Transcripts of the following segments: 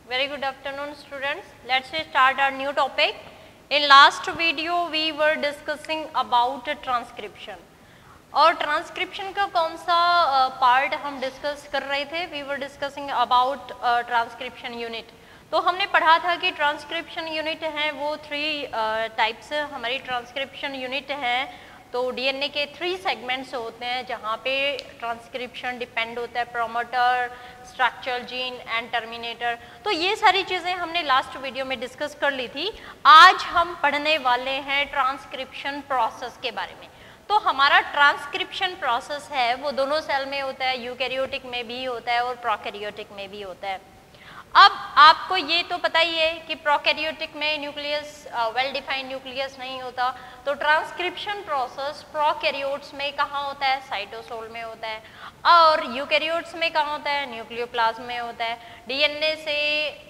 Very good afternoon students. Let's start our new topic. In last video we were discussing about transcription. और transcription का कौन सा part हम discuss कर रहे थे? We were discussing about transcription unit. तो हमने पढ़ा था कि ट्रांसक्रिप्शन यूनिट हैं वो 3 टाइप्स हमारी ट्रांसक्रिप्शन यूनिट हैं. तो डीएनए के 3 सेगमेंट्स होते हैं जहाँ पे ट्रांसक्रिप्शन डिपेंड होता है, promoter, structural gene and terminator. तो ये सारी चीज़ें हमने लास्ट वीडियो में डिस्कस कर ली थी. आज हम पढ़ने वाले हैं ट्रांसक्रिप्शन प्रोसेस के बारे में. तो हमारा ट्रांसक्रिप्शन प्रोसेस है वो दोनों सेल में होता है, यूकैरियोटिक में भी होता है और प्रोकैरियोटिक में भी होता है. अब आपको ये तो पता ही है कि प्रोकैरियोटिक में न्यूक्लियस वेल डिफाइंड न्यूक्लियस नहीं होता. तो ट्रांसक्रिप्शन प्रोसेस प्रोकैरियोट्स में कहाँ होता है? साइटोसोल में होता है. और यूकैरियोट्स में कहाँ होता है? न्यूक्लियोप्लाज्म में होता है. डीएनए से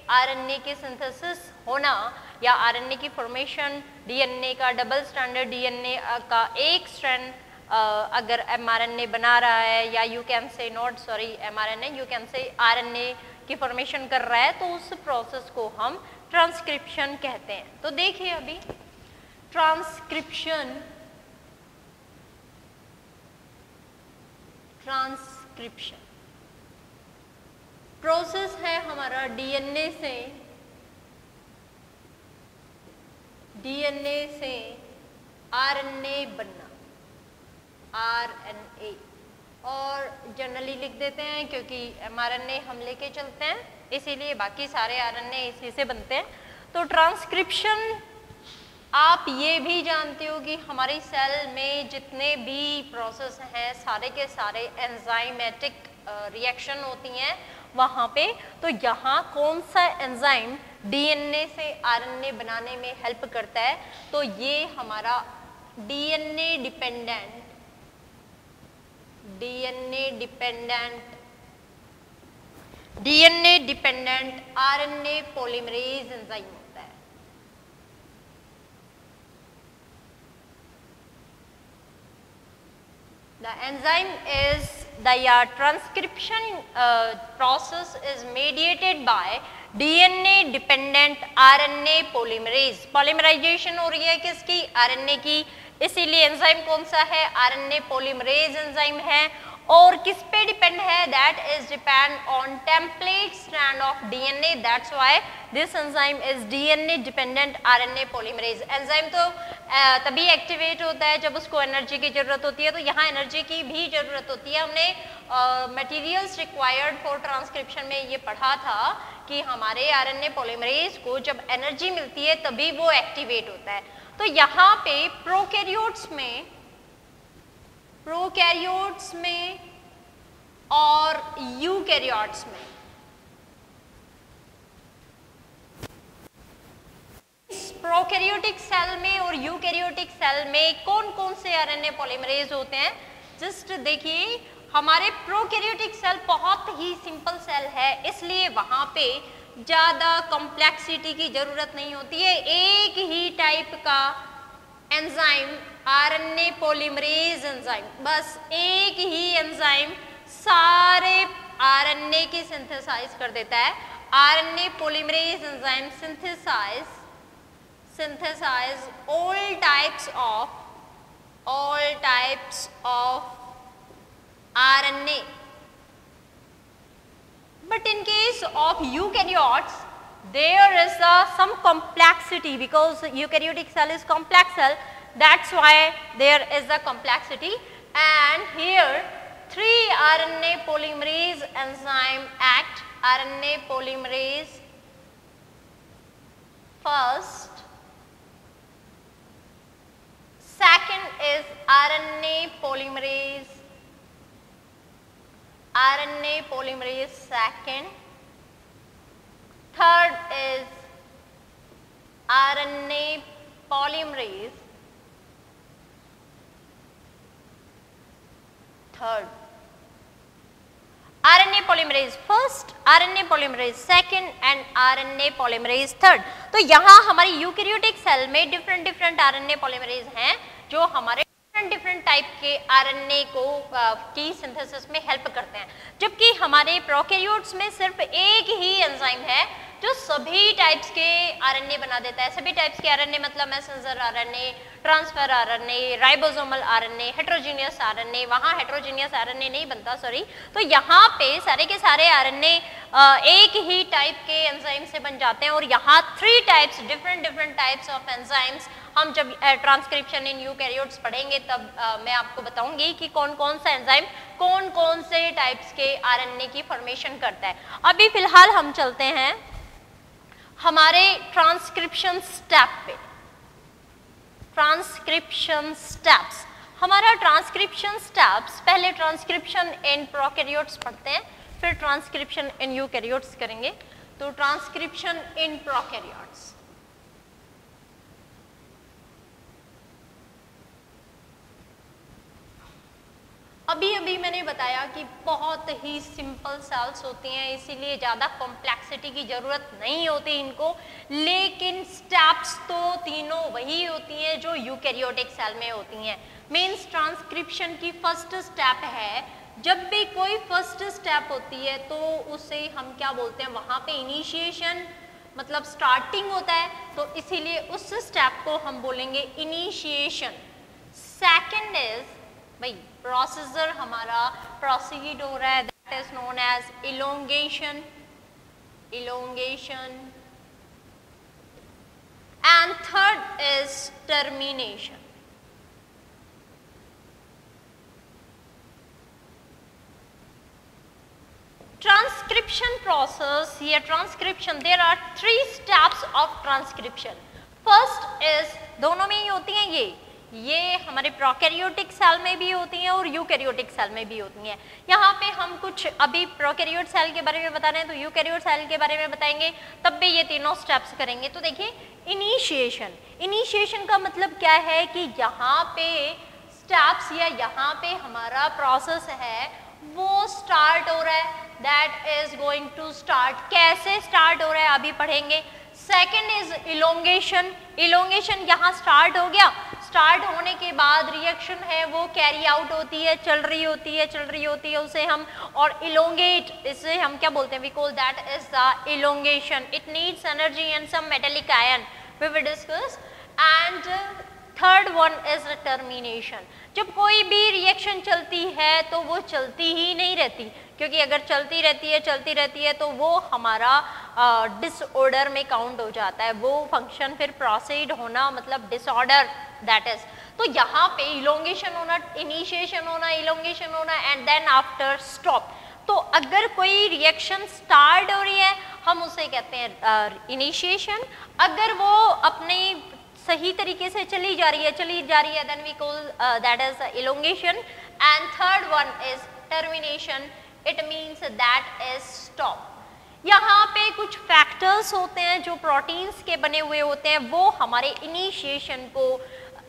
आरएनए की सिंथेसिस होना या आरएनए की फॉर्मेशन, डीएनए का डबल स्टैंडर्ड डीएनए का एक स्ट्रैंड अगर एमआरएनए बना रहा है या you can say not sorry mRNA you can say RNA की फॉर्मेशन कर रहा है तो उस प्रोसेस को हम ट्रांसक्रिप्शन कहते हैं. तो देखिए अभी ट्रांसक्रिप्शन प्रोसेस है हमारा डीएनए से आरएनए बनना, आरएनए, और जनरली लिख देते हैं क्योंकि एमआरएनए हम लेके चलते हैं इसीलिए बाकी सारे आरएनए इसी से बनते हैं. तो ट्रांसक्रिप्शन आप ये भी जानते हो कि हमारी सेल में जितने भी प्रोसेस हैं सारे के सारे एंजाइमेटिक रिएक्शन होती हैं वहाँ पे. तो यहाँ कौन सा एंजाइम डीएनए से आरएनए बनाने में हेल्प करता है? तो ये हमारा DNA dependent RNA polymerase enzyme होता है. The enzyme is the transcription process is mediated by DNA dependent RNA polymerase. Polymerization हो रही है किसकी? RNA की. इसीलिए एंजाइम कौन सा है? RNA polymerase एंजाइम है. और किस पे डिपेंड है? That is depend on template strand of DNA. That's why this enzyme is DNA dependent RNA polymerase. Enzyme तो तभी एक्टिवेट होता है जब उसको एनर्जी की जरूरत होती है. तो यहाँ एनर्जी की भी जरूरत होती है. हमने मटेरियल्स रिक्वायर्ड फॉर ट्रांसक्रिप्शन में ये पढ़ा था कि हमारे आरएनए पॉलीमरेज को जब एनर्जी मिलती है तभी वो एक्टिवेट होता है. तो यहाँ पे प्रोकैरियोट्स में और यूकैरियोट्स में प्रोकैरियोटिक सेल में और यूकैरियोटिक सेल में कौन कौन से आरएनए पॉलीमरेज होते हैं? जस्ट देखिए हमारे प्रोकैरियोटिक सेल बहुत ही सिंपल सेल है इसलिए वहां पे ज्यादा कॉम्प्लेक्सिटी की जरूरत नहीं होती है. एक ही टाइप का एंजाइम आरएनए पॉलीमरेज एंजाइम, बस एक ही एंजाइम सारे आरएनए की सिंथेसाइज कर देता है. RNA polymerase enzyme synthesize all types of RNA. But in case of eukaryotes, there is some complexity because eukaryotic cell is complex cell. That's why there is a complexity. And here 3 RNA polymerase enzyme act. RNA polymerase first. Second is RNA polymerase second. Third is RNA polymerase third. RNA polymerase first, RNA polymerase second and RNA polymerase third. तो यहाँ हमारी eukaryotic cell में different RNA polymerase हैं जो हमारे different type के RNA को की सिंथेसिस में हेल्प करते हैं. जबकि हमारे प्रोकैरियोट्स में सिर्फ एक ही एंजाइम है जो सभी टाइप्स के आरएनए बना देता है। सभी टाइप्स के आरएनए मतलब messenger RNA, transfer RNA, ribosomal RNA, heterogeneous RNA, वहाँ हेट्रोजीनियस आरएनए नहीं बनता, सॉरी। तो यहाँ पे सारे के सारे आरएनए एक ही टाइप के एंजाइम से बन जाते हैं और यहाँ 3 types, different types of enzymes, हम जब ट्रांसक्रिप्शन इन यूकैरियोट्स पढ़ेंगे तब मैं आपको बताऊंगी कि कौन कौन सा एंजाइम कौन कौन से टाइप्स के आरएनए की फॉर्मेशन करता है। अभी फिलहाल हम चलते हैं हमारे ट्रांसक्रिप्शन स्टेप पे। ट्रांसक्रिप्शन स्टेप्स, हमारा ट्रांसक्रिप्शन स्टेप्स, पहले ट्रांसक्रिप्शन इन प्रोकैरियोट्स पढ़ते हैं, फिर ट्रांसक्रिप्शन इन यूकैरियोट्स करेंगे। तो ट्रांसक्रिप्शन इन प्रोकैरियोट्स, अभी मैंने बताया कि बहुत ही सिंपल सेल्स होती हैं, इसीलिए ज़्यादा कॉम्प्लेक्सिटी की ज़रूरत नहीं होती इनको, लेकिन स्टेप्स तो तीनों वही होती हैं जो यूकैरियोटिक सेल में होती हैं। मीन्स ट्रांसक्रिप्शन की फर्स्ट स्टेप है, जब भी कोई फर्स्ट स्टेप होती है तो उसे हम क्या बोलते हैं, वहाँ पे इनिशिएशन मतलब स्टार्टिंग होता है, तो इसीलिए उस स्टेप को हम बोलेंगे इनिशिएशन। सेकेंड इज भाई प्रोसीजर हमारा प्रोसीड हो रहा है, that is known as elongation, and third is termination. Transcription process या transcription, there are 3 steps of transcription. First is, दोनों में ही होती हैं ये हमारे प्रोकैरियोटिक सेल में भी होती हैं और यूकैरियोटिक सेल में भी होती हैं। यहाँ पे हम कुछ अभी प्रोकैरियोट सेल के बारे में बता रहे हैं, तो यूकैरियोट सेल के बारे में बताएंगे, तब भी ये तीनों स्टेप्स करेंगे। तो देखिए इनिशिएशन का मतलब क्या है कि यहाँ पे स्टेप्स या यहाँ पे हमारा प्रोसेस है वो स्टार्ट हो रहा है, that is going to start. कैसे स्टार्ट हो रहा है अभी पढ़ेंगे। सेकेंड इज इलोंगेशन, यहाँ स्टार्ट हो गया, स्टार्ट होने के बाद रिएक्शन है वो कैरी आउट होती है, चल रही होती है उसे हम, और इलोंगेट, इसे हम क्या बोलते हैं, we call that is the elongation. It needs energy and some metallic ion, we will discuss. And third one is termination. जब कोई भी रिएक्शन चलती है तो वो चलती ही नहीं रहती, क्योंकि अगर चलती रहती है तो वो हमारा डिसऑर्डर में काउंट हो जाता है, वो फंक्शन फिर प्रोसीड होना मतलब डिसऑर्डर, दैट इज। तो यहाँ पे इलोंगेशन होना, इनिशिएशन होना, इलोंगेशन होना एंड देन आफ्टर स्टॉप। तो अगर कोई रिएक्शन स्टार्ट हो रही है हम उसे कहते हैं इनिशिएशन, अगर वो अपने सही तरीके से चली जा रही है then we call that is elongation. And third one is termination, it means that is stop. यहाँ पे कुछ फैक्टर्स होते हैं जो प्रोटीन्स के बने हुए होते हैं, वो हमारे इनिशिएशन को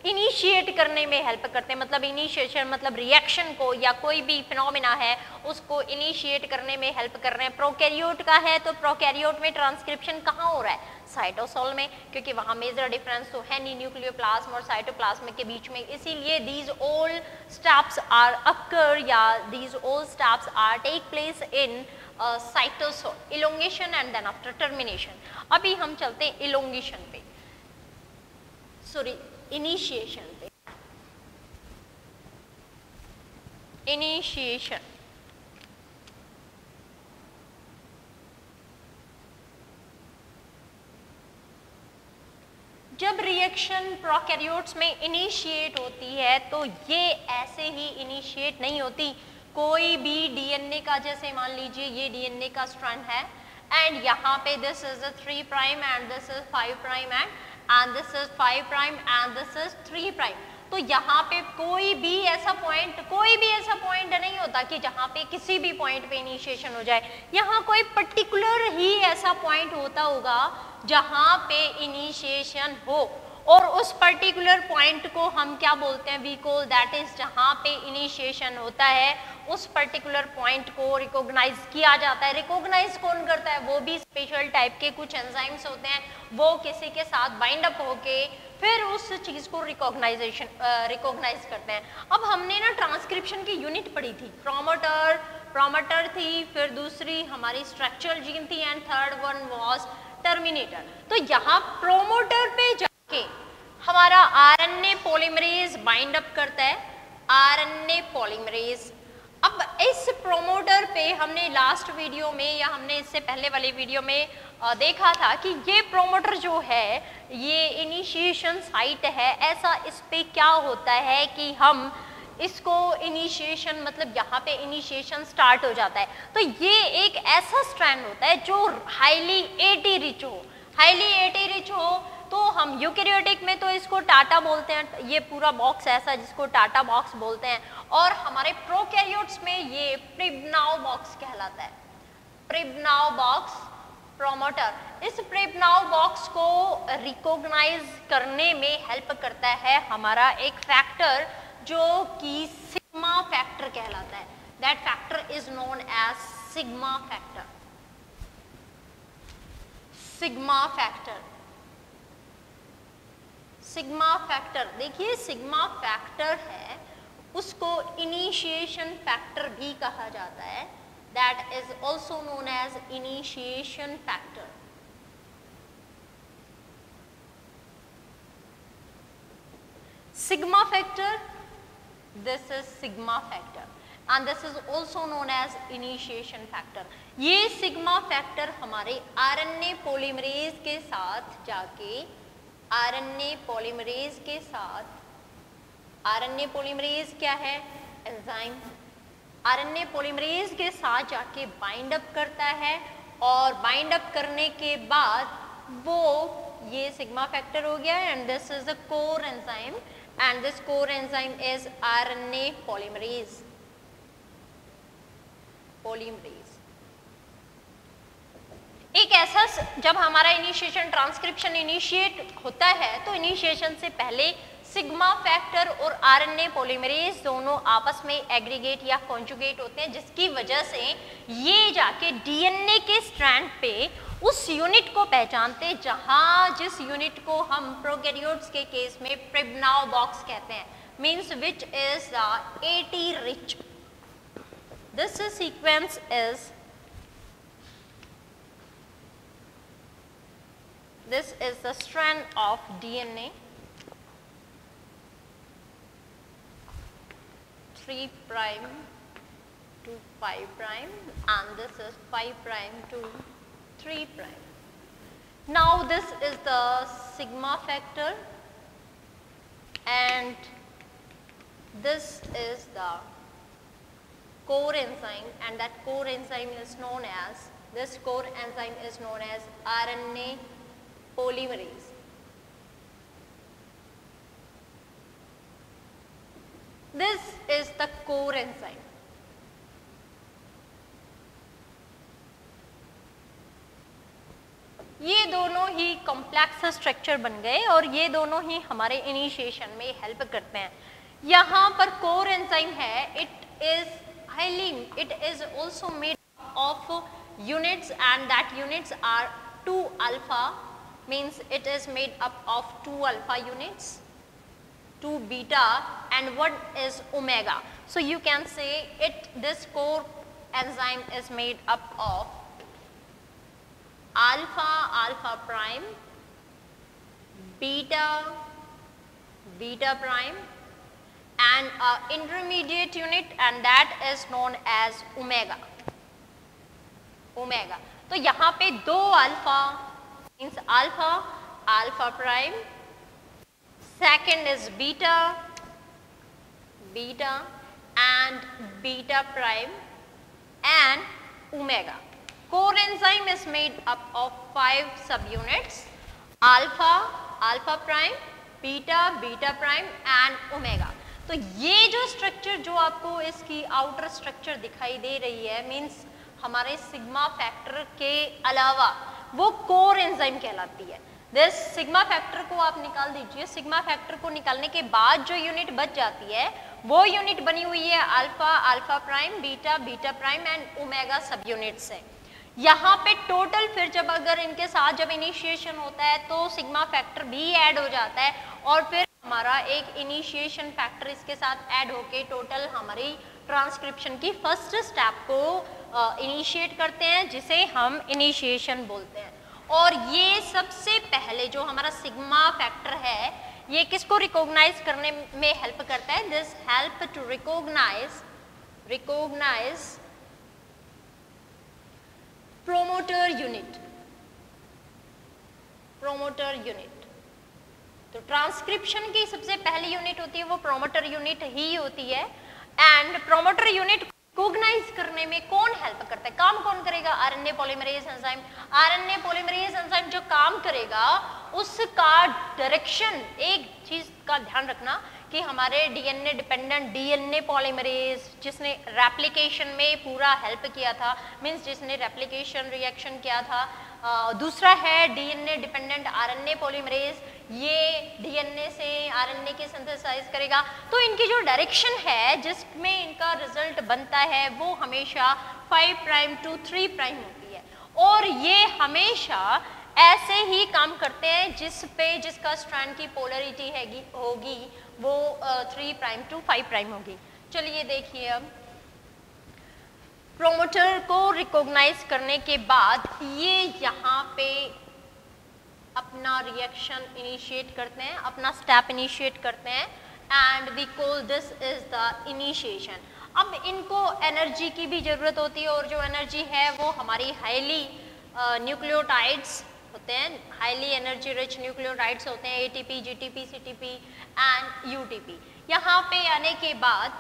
इनिशिएट करने में हेल्प करते हैं, मतलब इनिशिएशन मतलब रिएक्शन को या कोई भी फिनोमिना है उसको इनिशिएट करने में हेल्प कर रहे हैं। प्रोकैरियोट का है तो प्रोकैरियोट में ट्रांसक्रिप्शन कहाँ हो रहा है, साइटोसोल में, क्योंकि वहाँ मेजर डिफरेंस तो है नहीं न्यूक्लियोप्लाज्म और साइटोप्लाज्म के बीच में, इसीलिए these all steps are occur या these all steps are take place in cytosol, elongation and then after termination. अभी हम चलते हैं इलोंगेशन पे, सॉरी इनिशिएशन पे। इनिशिएशन, जब रिएक्शन प्रोकैरियोट्स में इनिशिएट होती है तो ये ऐसे ही इनिशिएट नहीं होती। कोई भी डीएनए का, जैसे मान लीजिए ये डीएनए का स्ट्रैंड है एंड यहाँ पे this is 3 prime and this is 5 prime and this is 5 prime and this is 3 prime. तो यहाँ पे कोई भी ऐसा पॉइंट नहीं होता कि जहाँ पे किसी भी पॉइंट पे इनिशिएशन हो जाए। यहाँ कोई पर्टिकुलर ही ऐसा पॉइंट होता होगा जहाँ पे इनिशिएशन हो, और उस पर्टिकुलर पॉइंट को हम क्या बोलते हैं, वी कॉल दैट इज, जहाँ पे इनिशिएशन होता है उस पर्टिकुलर पॉइंट को रिकॉग्नाइज किया जाता है। रिकॉग्नाइज कौन करता है, वो भी स्पेशल टाइप के कुछ एंजाइम्स होते हैं, वो किसी के साथ बाइंड अप होके फिर उस चीज को रिकॉग्नाइज करते हैं। अब हमने ना ट्रांसक्रिप्शन की यूनिट पढ़ी थी, प्रोमोटर, प्रोमोटर थी, फिर दूसरी हमारी स्ट्रक्चरल जीन थी and third one was terminator. तो यहाँ प्रोमोटर पे जाके हमारा आरएनए पॉलीमरेज बाइंड अप करता है, आरएनए पॉलीमरेज। अब इस प्रोमोटर पे हमने लास्ट वीडियो में या हमने इससे पहले वाली वीडियो में देखा था कि ये प्रोमोटर जो है ये इनिशिएशन साइट है। ऐसा इस पे क्या होता है कि हम इसको इनिशिएशन मतलब यहाँ पे इनिशिएशन स्टार्ट हो जाता है। तो ये एक ऐसा स्ट्रैंड होता है जो हाईली एटी रिच हो, हाईली एटी रिच हो। तो हम यूकैरियोटिक में तो इसको टाटा बोलते हैं, ये पूरा बॉक्स ऐसा जिसको टाटा बॉक्स बोलते हैं, और हमारे प्रोकैरियोट्स में ये प्रिबनाउ बॉक्स कहलाता है, प्रिबनाउ बॉक्स प्रोमोटर। इस प्रिबनाउ बॉक्स को रिकॉग्नाइज करने में हेल्प करता है हमारा एक फैक्टर जो कि सिग्मा फैक्टर कहलाता है। That factor is known as sigma factor, sigma factor, sigma factor. देखिए सिग्मा फैक्टर है उसको इनिशिएशन फैक्टर भी कहा जाता है। That is also known as initiation factor. Sigma factor, this is sigma factor and this is also known as initiation factor. ये sigma factor हमारे RNA polymerase के साथ जाके RNA polymerase के साथ, RNA polymerase क्या है? एंजाइम। RNA polymerase के साथ जाके बाइंड अप करता है और बाइंड अप करने के बाद वो ये सिग्मा फैक्टर हो गया and this is the core enzyme and this core enzyme is RNA polymerase, polymerase। एक ऐसा जब हमारा इनिशिएशन ट्रांसक्रिप्शन इनिशिएट होता है तो इनिशिएशन से पहले सिग्मा फैक्टर और आरएनए पॉलीमरेज दोनों आपस में एग्रीगेट या कॉन्जुगेट होते हैं, जिसकी वजह से ये जाके डीएनए के स्ट्रैंड पे उस यूनिट को पहचानते जहां जिस यूनिट को हम प्रोकैरियोट्स के केस में प्रिबनाउ बॉक्स कहते हैं, means which is the eighty rich. This sequence is this is the strand of DNA 3 prime to 5 prime and this is 5 prime to 3 prime. Now this is the sigma factor and this is the core enzyme and that core enzyme is known as, this core enzyme is known as RNA polymerase. This is the core enzyme. ये दोनों ही complex structure बन गए और ये दोनों ही हमारे initiation में help करते हैं। यहाँ पर कोर एंजाइम है, it is also made of units and that units are 2 alpha, means it is made up of 2 alpha units, 2 beta and 1 is omega. So you can say this core enzyme is made up of alpha, alpha prime, beta, beta prime and intermediate unit and that is known as omega, omega. तो यहाँ पे 2 alpha means alpha, alpha prime, second is beta, beta and beta prime and omega. Core enzyme is made up of 5 subunits, alpha, alpha prime, beta, beta prime and omega. तो ये जो structure जो आपको इसकी outer structure दिखाई दे रही है means हमारे सिग्मा फैक्टर के अलावा वो कोर एंजाइम कहलाती है। दिस सिग्मा फैक्टर को आप निकाल दीजिए, सिग्मा फैक्टर को निकालने के बाद जो यूनिट बच जाती है वो यूनिट बनी हुई है alpha, alpha prime, beta, beta prime and omega सब यूनिट से। यहाँ पे टोटल फिर जब अगर इनके साथ जब इनिशिएशन होता है तो सिग्मा फैक्टर भी ऐड हो जाता है और फिर हमारा एक इनिशिएशन फैक्टर इसके साथ ऐड होके टोटल हमारी ट्रांसक्रिप्शन की फर्स्ट स्टेप को इनिशिएट करते हैं, जिसे हम इनिशिएशन बोलते हैं। और ये सबसे पहले जो हमारा सिग्मा फैक्टर है, ये किसको रिकॉग्नाइज करने में हेल्प करता है? This help to recognise promoter unit. तो ट्रांसक्रिप्शन की सबसे पहली यूनिट होती है वो प्रोमोटर यूनिट ही होती है। एंड प्रोमोटर यूनिट रिकॉग्नाइज करने में कौन हेल्प करता है? काम कौन करेगा? RNA polymerase enzyme. RNA polymerase enzyme जो काम करेगा उसका डायरेक्शन, एक चीज का ध्यान रखना कि हमारे डीएनए डिपेंडेंट डीएनए पॉलीमरेज जिसने रेप्लिकेशन में पूरा हेल्प किया था, मींस जिसने रेप्लिकेशन रिएक्शन किया था, दूसरा है डीएनए डिपेंडेंट आरएनए पॉलीमरेज, ये डीएनए से आरएनए के सिंथेसाइज करेगा। तो इनकी जो डायरेक्शन है जिसमें इनका रिजल्ट बनता है वो हमेशा 5 प्राइम टू 3 प्राइम होती है। और ये हमेशा ऐसे ही काम करते हैं जिसका स्ट्रैंड की पोलरिटी होगी वो 3 प्राइम टू 5 प्राइम होगी। चलिए देखिए, अब प्रोमोटर को रिकॉग्नाइज करने के बाद ये यहाँ पे अपना रिएक्शन इनिशिएट करते हैं, अपना स्टेप इनिशिएट करते हैं, and we call this is the initiation. अब इनको एनर्जी की भी जरूरत होती है, और जो एनर्जी है वो हमारी हाईली न्यूक्लियोटाइड्स होते हैं, हाईली एनर्जी रिच न्यूक्लियोटाइड्स होते हैं, ATP, GTP, CTP and UTP. यहाँ पे आने के बाद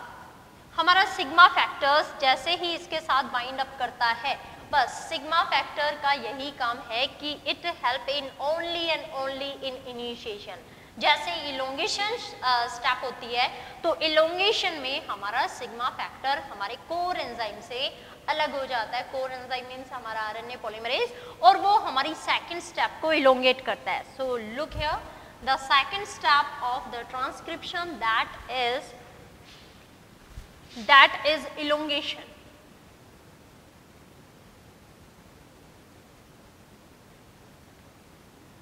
हमारा सिग्मा फैक्टर्स जैसे ही इसके साथ बाइंड अप करता है, बस सिग्मा फैक्टर का यही काम है कि it help in only and only in initiation. जैसे इलोंगेशन स्टेप होती है तो इलोंगेशन में हमारा सिग्मा फैक्टर हमारे कोर एंजाइम से अलग हो जाता है। कोर एंजाइम मींस हमारा आरएनए पॉलीमरेज, और वो हमारी सेकंड स्टेप को इलोंगेट करता है। So look here, the second step of the transcription that is elongation.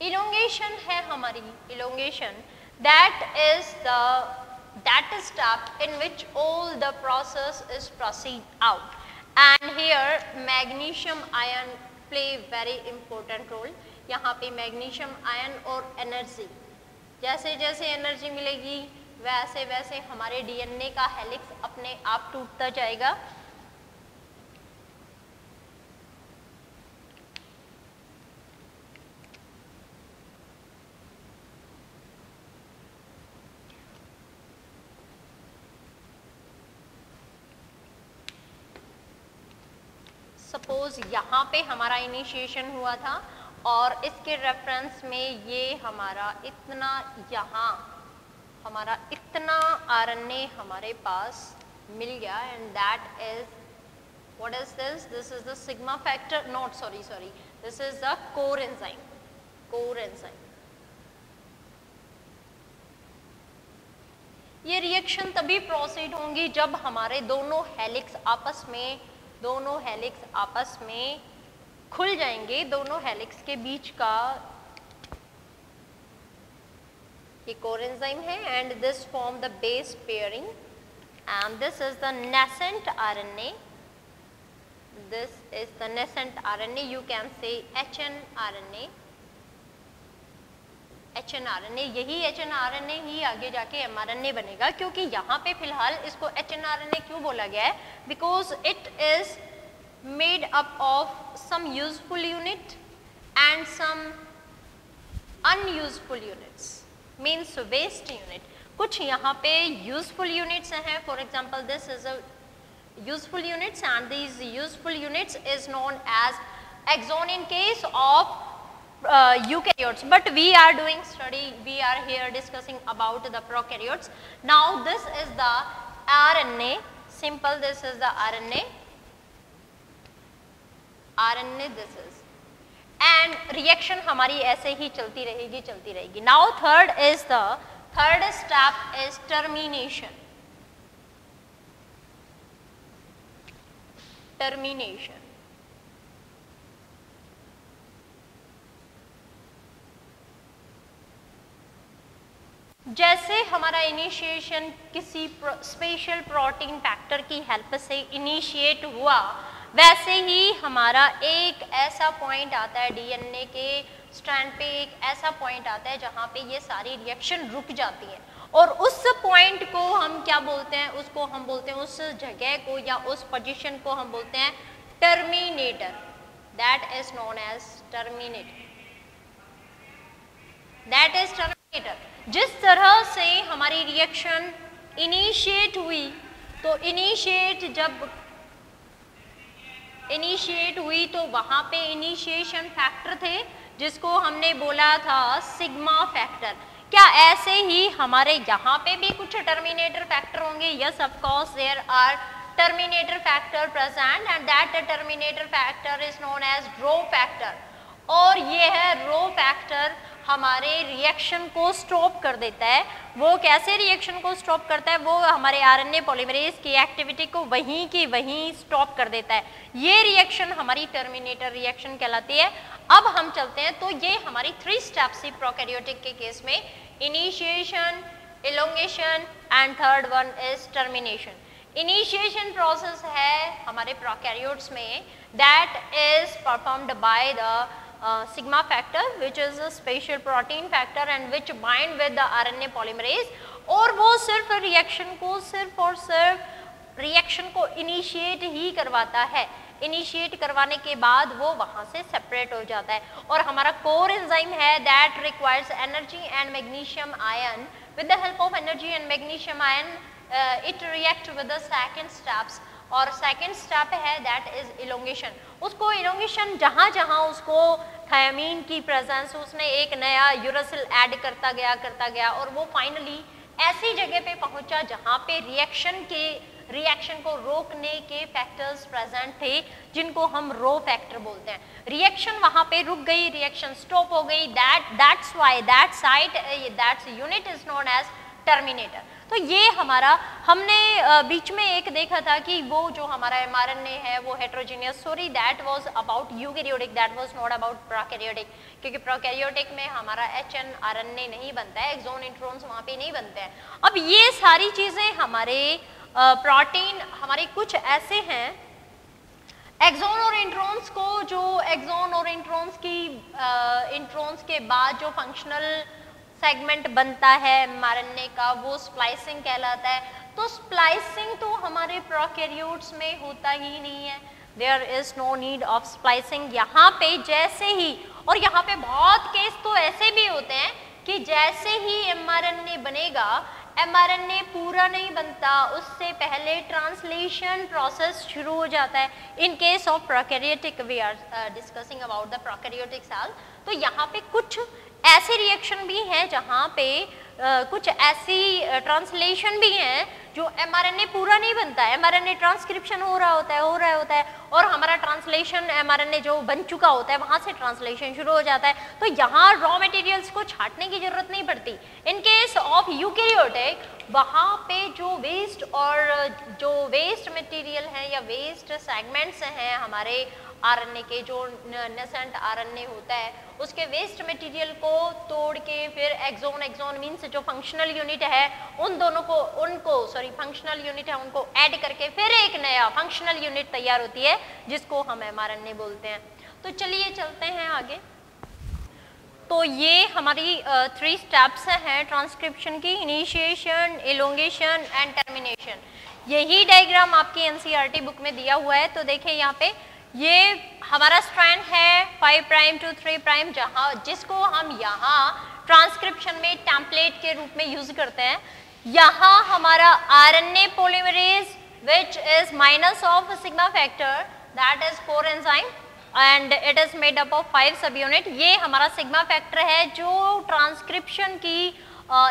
Elongation है हमारी elongation, that is step in which all the process is proceed out, and here magnesium ion play very important role. यहाँ पे magnesium ion और energy, जैसे जैसे energy मिलेगी वैसे वैसे हमारे डीएनए का हेलिक्स अपने आप टूटता जाएगा। सपोज यहाँ पे हमारा इनिशिएशन हुआ था और इसके रेफरेंस में ये हमारा इतना, यहाँ हमारा इतना आरएनए हमारे पास मिल गया, and that is what is this? This is the sigma factor, not sorry, this is the core enzyme. ये रिएक्शन तभी प्रोसीड होंगी जब हमारे दोनों हेलिक्स आपस में खुल जाएंगे। दोनों हेलिक्स के बीच का ये कोर एंजाइम है, and this form the base pairing, and this is the nascent RNA. This is the nascent RNA, you can say hnRNA. यही एचएनआरएनए ही आगे जाके एमआरएनए बनेगा, क्योंकि यहाँ पे फिलहाल इसको एचएनआरएनए क्यों बोला गया है? Because it is made up of some useful unit and some unuseful units, means waste unit. कुछ यहाँ पे यूजफुल यूनिट्स हैं, for example this is a useful units, and these useful units is known as exon in case of eukaryotes, but we are doing study, we are here discussing about the prokaryotes. Now this is the RNA, simple, this is the RNA this is, and reaction हमारी ऐसे ही चलती रहेगी। Now third step is termination. जैसे हमारा initiation किसी special protein factor की help से initiate हुआ, वैसे ही हमारा एक ऐसा पॉइंट आता है डीएनए के स्ट्रैंड पे, एक ऐसा पॉइंट आता है जहाँ पे ये सारी रिएक्शन रुक जाती है, और उस पॉइंट को हम क्या बोलते हैं, उसको हम बोलते हैं, उस जगह को या उस पोजीशन को हम बोलते हैं terminator, that is known as terminator, that is terminator. जिस तरह से हमारी रिएक्शन इनिशिएट हुई, तो इनिशिएट हुई तो वहां पे इनिशिएशन फैक्टर थे जिसको हमने बोला था सिग्मा फैक्टर। क्या ऐसे ही हमारे यहाँ पे भी कुछ टर्मिनेटर फैक्टर होंगे? Yes, of course there are terminator factor present and that terminator factor is known as rho factor, और ये है रो फैक्टर हमारे रिएक्शन को स्टॉप कर देता है। वो कैसे रिएक्शन को स्टॉप करता है? वो हमारे आरएनए पॉलीमरेज की एक्टिविटी को वहीं की वहीं स्टॉप कर देता है। ये रिएक्शन हमारी टर्मिनेटर रिएक्शन कहलाती है। अब हम चलते हैं, तो ये हमारी 3 स्टेप्स थी प्रोकैरियोटिक के केस में, initiation, elongation and third one is termination. Initiation process है हमारे प्रोकैरियोट्स में, that is performed by the sigma factor which is a special protein factor and which bind with the RNA polymerase, और वो सिर्फ reaction को initiate ही करवाता है। Initiate करवाने के बाद वो वहाँ से सेपरेट हो जाता है, और हमारा कोर एंजाइम है that requires energy and magnesium ion. With the help of energy and magnesium ion it react with the second steps, और सेकंड स्टेप है दैट इज इलोंगेशन। उसको इलोंगेशन जहाँ जहाँ उसको थायमीन की प्रेजेंस, उसने एक नया यूरासिल ऐड करता गया और वो फाइनली ऐसी जगह पे पहुंचा जहाँ पे रिएक्शन को रोकने के फैक्टर्स प्रेजेंट थे जिनको हम रो फैक्टर बोलते हैं। रिएक्शन वहाँ पे रुक गई, रिएक्शन स्टॉप हो गई, that's why that site that's unit is known as terminator. तो ये हमारा, हमने बीच में एक देखा था कि वो जो हमारा mRNA है वो heterogeneous, sorry that was about eukaryotic, that was not about prokaryotic, क्योंकि प्रोकैरियोटिक में हमारा HNRNA नहीं बनता है, एक्सोन इंट्रोन्स वहाँ पे नहीं बनते हैं। अब ये सारी चीज़ें हमारे प्रोटीन हमारे कुछ ऐसे हैं, एक्सोन और इंट्रोन्स को, जो एक्सोन और इंट्रोन्स के बाद जो फंक्शनल सेगमेंट बनता है mRNA का, वो स्प्लाइसिंग कहलाता है। तो स्प्लाइसिंग तो हमारे प्रोकैरियोट्स में होता ही नहीं है, there is no need of splicing. यहाँ पे जैसे ही, और यहाँ पे बहुत केस तो ऐसे भी होते हैं कि जैसे ही mRNA बनेगा, mRNA पूरा नहीं बनता, उससे पहले ट्रांसलेशन प्रोसेस शुरू हो जाता है। In case of prokaryotic we are discussing about the prokaryotic cell. तो यहाँ पे कुछ ऐसे रिएक्शन भी हैं जहाँ पे कुछ ऐसी ट्रांसलेशन भी हैं जो mRNA पूरा नहीं बनता है, mRNA ट्रांसक्रिप्शन हो रहा होता है और हमारा ट्रांसलेशन mRNA जो बन चुका होता है वहाँ से ट्रांसलेशन शुरू हो जाता है। तो यहाँ रॉ मटेरियल्स को छांटने की जरूरत नहीं पड़ती। इन केस ऑफ यूकैरियोटिक, वहाँ पे जो वेस्ट मटेरियल है या वेस्ट सेगमेंट्स हैं हमारे आरएनए के, जो नेसेंट आरएनए होता है, उसके वेस्ट मटेरियल को तोड़ के फिर एक्सोन मीन्स जो फंक्शनल यूनिट है फंक्शनल यूनिट है उनको ऐड करके फिर एक नया फंक्शनल यूनिट तैयार होती है जिसको हम mRNA बोलते हैं। तो चलिए चलते हैं आगे। तो ये हमारी 3 स्टेप्स हैं ट्रांसक्रिप्शन की, इनिशिएशन, इलोंगेशन एंड टर्मिनेशन। यही डायग्राम आपकी एनसीईआरटी बुक में दिया हुआ है। तो देखिए यहाँ पे ये हमारा स्ट्रैंड है 5 प्राइम टू 3 प्राइम, जिसको हम यहाँ ट्रांसक्रिप्शन में टेम्पलेट के रूप में यूज करते हैं। यहाँ हमारा RNA polymerase which is minus of sigma factor, that is core enzyme and it is made up of 5 subunit। ये हमारा सिग्मा फैक्टर है जो ट्रांसक्रिप्शन की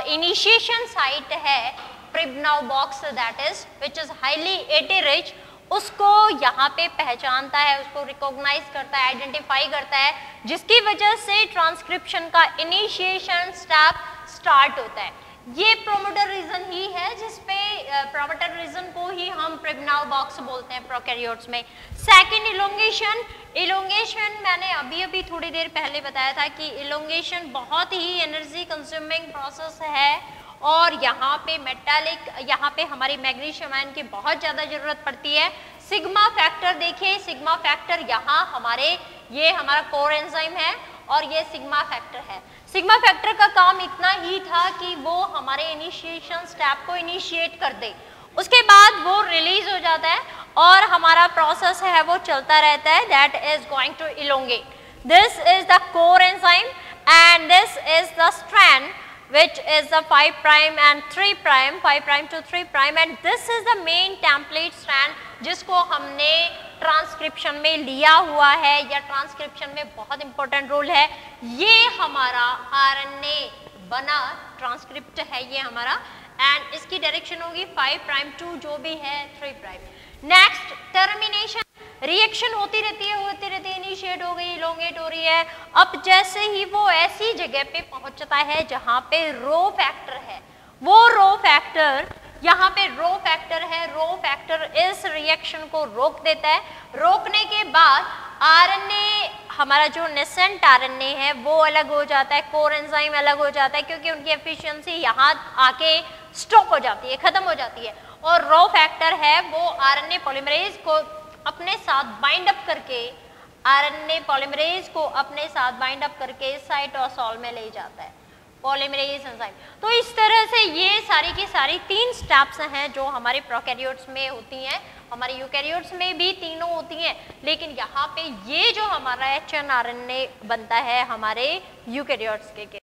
इनिशिएशन साइट है Pribnow box, that is which is highly AT rich, उसको यहाँ पे पहचानता है, उसको रिकॉग्नाइज करता है, आइडेंटिफाई करता है, जिसकी वजह से ट्रांसक्रिप्शन का इनिशिएशन स्टेप स्टार्ट होता है। ये प्रोमोटर रीजन ही है जिसपे प्रोमोटर रीजन को ही हम प्रिबनाउ बॉक्स बोलते हैं प्रोकैरियोट्स में। सेकंड इलोंगेशन मैंने अभी थोड़ी देर पहले बताया था कि इलोंगेशन बहुत ही एनर्जी कंज्यूमिंग प्रोसेस है और यहाँ पे मेटालिक, यहाँ पे हमारी मैग्नीशियम आयन की बहुत ज़्यादा ज़रूरत पड़ती है। सिग्मा फैक्टर देखिए, सिग्मा फैक्टर यहाँ हमारे, ये हमारा कोर एंजाइम है और ये सिग्मा फैक्टर है। सिग्मा फैक्टर का काम इतना ही था कि वो हमारे इनिशिएशन स्टेप को इनिशिएट कर दे, उसके बाद वो रिलीज हो जाता है और हमारा प्रोसेस है वो चलता रहता है, that is going to elongate. This is the core enzyme and this is the strand which is the 5 prime and 3 prime, 5 prime to 3 prime, and this is the main template strand जिसको हमने transcription में लिया हुआ है या transcription में बहुत important role है। ये हमारा आरएनए बना ट्रांसक्रिप्ट है ये हमारा, एंड इसकी डायरेक्शन होगी 5 प्राइम टू जो भी है 3 प्राइम। नेक्स्ट टर्मिनेशन, रिएक्शन होती रहती है, इनिशिएट हो गई, इलोंगेट हो रही है। अब जैसे ही वो ऐसी जगह पे पहुंचता है जहां पे रो फैक्टर है, वो रो फैक्टर, यहाँ पे रो फैक्टर है, रो फैक्टर इस रिएक्शन को रोक देता है। रोकने के बाद आरएनए, हमारा जो नेसेंट आरएनए है वो अलग हो जाता है, कोर एंजाइम अलग हो जाता है, क्योंकि उनकी एफिशिएंसी यहाँ आके स्टॉप हो जाती है, खत्म हो जाती है। और रो फैक्टर है वो आरएनए पॉलीमरेज को अपने साथ बाइंड अप करके, आरएनए पॉलीमरेज को अपने साथ बाइंड अप करके साइटोसोल में ले जाता है, पॉलीमरेज एंजाइम। तो इस तरह से ये सारी की सारी 3 स्टेप्स हैं जो हमारे प्रोकैरियोट्स में होती हैं, हमारे यूकैरियोट्स में भी तीनों होती हैं, लेकिन यहाँ पे ये जो हमारा एचएनआरएनए बनता है हमारे यूकैरियोट्स के